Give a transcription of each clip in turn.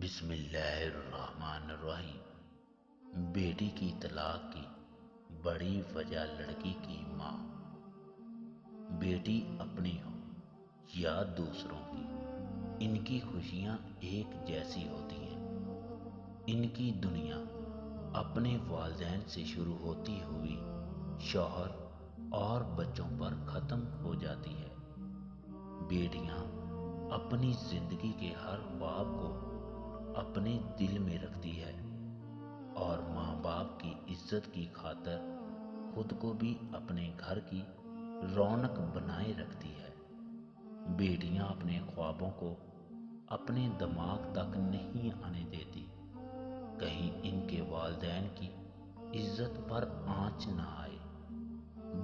بسم اللہ الرحمن الرحیم۔ بیٹی کی طلاق کی بڑی وجہ لڑکی کی ماں۔ بیٹی اپنی ہو یا دوسروں کی، ان کی خوشیاں ایک جیسی ہوتی ہیں۔ ان کی دنیا اپنے والدین سے شروع ہوتی ہوئی شوہر اور بچوں پر ختم ہو جاتی ہے۔ بیٹیاں اپنی زندگی کے ہر خواب کو اپنے دل میں رکھتی ہے اور ماں باپ کی عزت کی خاطر خود کو بھی اپنے گھر کی رونق بنائے رکھتی ہے۔ بیٹیاں اپنے خوابوں کو اپنے دماغ تک نہیں آنے دیتی، کہیں ان کے والدین کی عزت پر آنچ نہ آئے۔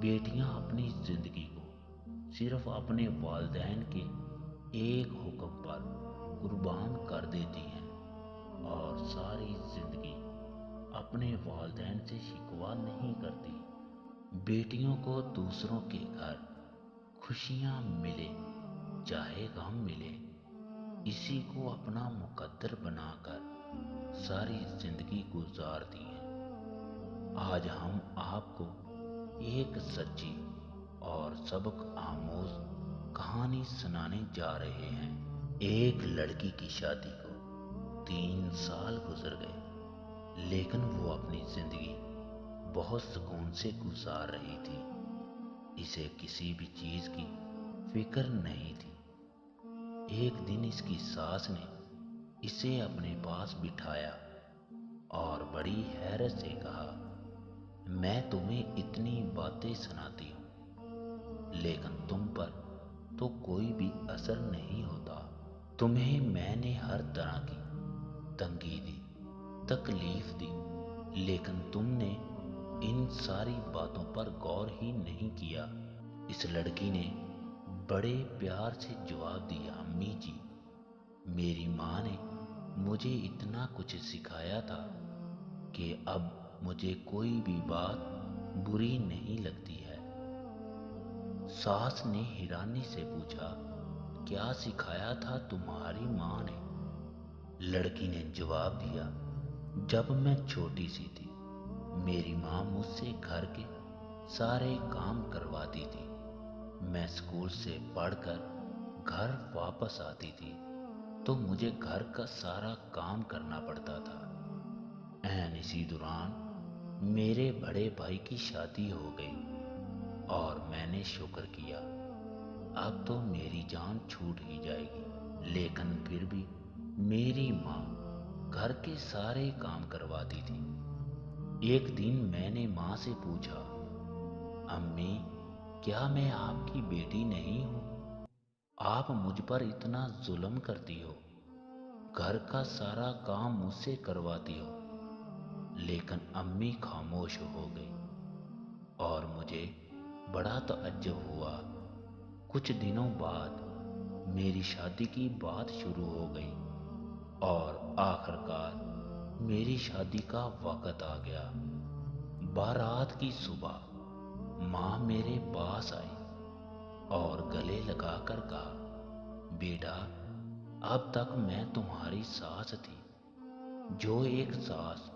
بیٹیاں اپنی زندگی کو صرف اپنے والدین کے ایک حکم پر قربان کر دیتی ہیں اور ساری زندگی اپنے والدین سے شکوہ نہیں کرتی۔ بیٹیوں کو دوسروں کے گھر خوشیاں ملے چاہے غم ملے، اسی کو اپنا مقدر بنا کر ساری زندگی گزارتی ہیں۔ آج ہم آپ کو ایک سچی اور سبق آموز کہانی سنانے جا رہے ہیں۔ ایک لڑکی کی شادی کو 3 سال گزر گئے، لیکن وہ اپنی زندگی بہت سکون سے گزار رہی تھی۔ اسے کسی بھی چیز کی فکر نہیں تھی۔ ایک دن اس کی ساس نے اسے اپنے پاس بٹھایا اور بڑی حیرت سے کہا، میں تمہیں اتنی باتیں سناتی ہوں، لیکن تم پر تو کوئی بھی اثر نہیں ہوتا۔ تمہیں میں نے ہر طرح کی تنگی دی، تکلیف دی، لیکن تم نے ان ساری باتوں پر غور ہی نہیں کیا۔ اس لڑکی نے بڑے پیار سے جواب دیا، امی جی، میری ماں نے مجھے اتنا کچھ سکھایا تھا کہ اب مجھے کوئی بھی بات بری نہیں لگتی ہے۔ ساس نے حیرانی سے پوچھا، کیا سکھایا تھا تمہاری ماں نے؟ لڑکی نے جواب دیا، جب میں چھوٹی سی تھی میری ماں مجھ سے گھر کے سارے کام کرواتی تھی۔ میں اسکول سے پڑھ کر گھر واپس آتی تھی تو مجھے گھر کا سارا کام کرنا پڑتا تھا۔ اسی دوران میرے بڑے بھائی کی شادی ہو گئی اور میں نے شکر کیا اب تو میری جان چھوٹ ہی جائے گی، لیکن پھر بھی میری ماں گھر کے سارے کام کرواتی تھی۔ ایک دن میں نے ماں سے پوچھا، امی، کیا میں آپ کی بیٹی نہیں ہوں؟ آپ مجھ پر اتنا ظلم کرتی ہو، گھر کا سارا کام مجھ سے کرواتی ہو۔ لیکن امی خاموش ہو گئی اور مجھے بڑا تعجب ہوا۔ کچھ دنوں بعد میری شادی کی بات شروع ہو گئی اور آخر کار میری شادی کا وقت آ گیا۔ بارات کی صبح ماں میرے پاس آئی اور گلے لگا کر کہا، بیٹا، اب تک میں تمہاری ساس تھی۔ جو ایک ساس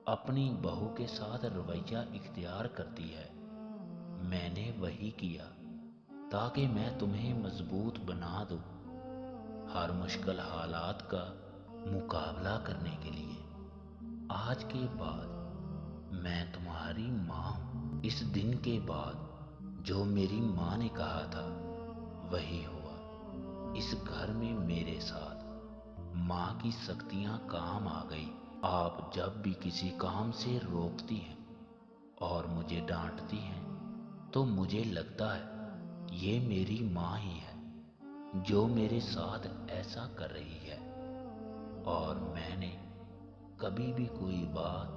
اپنی بہو کے ساتھ رویہ اختیار کرتی ہے، میں نے وہی کیا تاکہ میں تمہیں مضبوط بنا دوں، ہر مشکل حالات کا مقابلہ کرنے کے لیے۔ آج کے بعد میں تمہاری ماں ہوں۔ اس دن کے بعد جو میری ماں نے کہا تھا وہی ہوا۔ اس گھر میں میرے ساتھ ماں کی سختیاں کام آ گئی۔ آپ جب بھی کسی کام سے روکتی ہیں اور مجھے ڈانٹتی ہیں تو مجھے لگتا ہے یہ میری ماں ہی ہے جو میرے ساتھ ایسا کر رہی ہے، اور میں نے کبھی بھی کوئی بات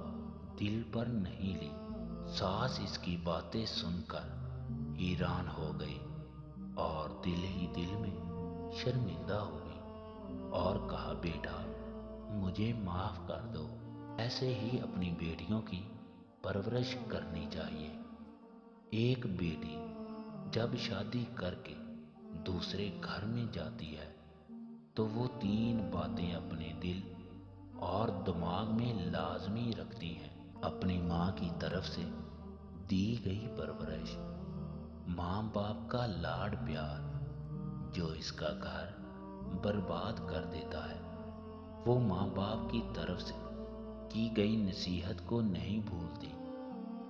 دل پر نہیں لی۔ ساس اس کی باتیں سن کر حیران ہو گئی اور دل ہی دل میں شرمندہ ہو گئی اور کہا، بیٹا، مجھے معاف کر دو۔ ایسے ہی اپنی بیٹیوں کی پرورش کرنی چاہیے۔ ایک بیٹی جب شادی کر کے دوسرے گھر میں جاتی ہے تو وہ 3 باتیں اپنے دل دماغ میں لازمی رکھتی ہیں۔ اپنی ماں کی طرف سے دی گئی پرورش، ماں باپ کا لاڈ پیار جو اس کا گھر برباد کر دیتا ہے، وہ ماں باپ کی طرف سے کی گئی نصیحت کو نہیں بھولتی،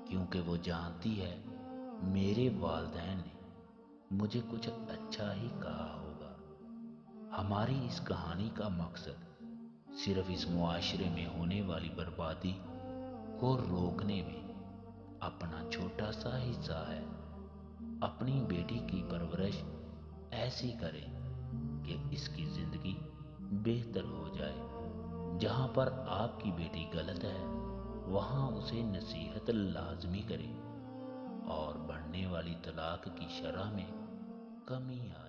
کیونکہ وہ جانتی ہے میرے والدین نے مجھے کچھ اچھا ہی کہا ہوگا۔ ہماری اس کہانی کا مقصد صرف اس معاشرے میں ہونے والی بربادی کو روکنے میں اپنا چھوٹا سا حصہ ہے۔ اپنی بیٹی کی پرورش ایسی کریں کہ اس کی زندگی بہتر ہو جائے۔ جہاں پر آپ کی بیٹی غلط ہے وہاں اسے نصیحت لازمی کریں اور بڑھنے والی طلاق کی شرح میں کمی آئے۔